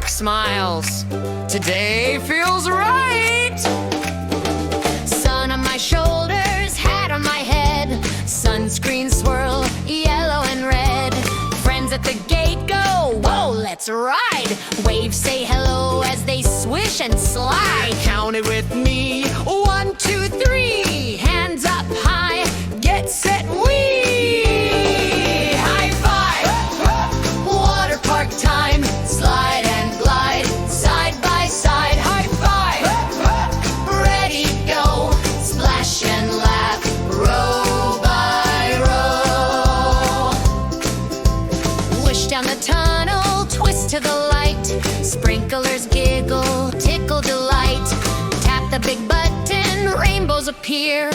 Waterpark smiles. Today feels right. Sun on my shoulders, hat on my head, sunscreen swirl, yellow and red. Friends at the gate go, whoa, let's ride. Waves say hello as they swish and slide. Count it with me, 1, 2, 3. Hands up high, get set, wee! High five! Waterpark time, slide and glide, side by side. High five! Ready, go, splash and laugh, row by row. Wish down the tunnel, twist to the light, sprinklers giggle, tickle delight. Tap the big button, rainbows appear.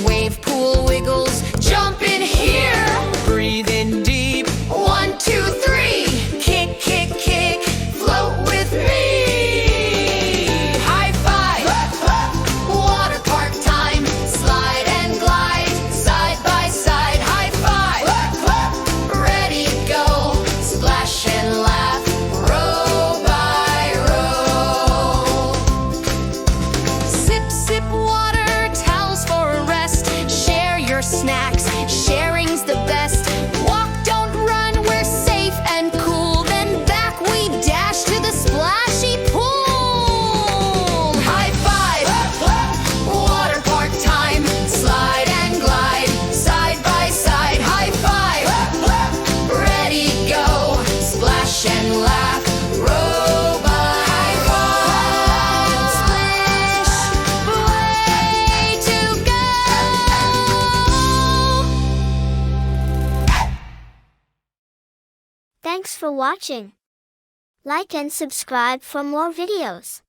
Wave pool wiggles, jump in here. Breathe in deep, 1, 2, 3. Kick, kick, kick, float with me. High five! Waterpark time, slide and glide, side by side. High five! Ready, go, splash and laugh, row by row. Sip, sip water, towels for a rest. Share your snacks, sharing's the best. Walk, don't run, we're safe and cool. Then back we dash to the splashy pool. High five! Waterpark time, slide and glide, side by side. High five! Ready, go, splash and laugh, row by row. Splish, way to go! Thanks for watching. Like and subscribe for more videos.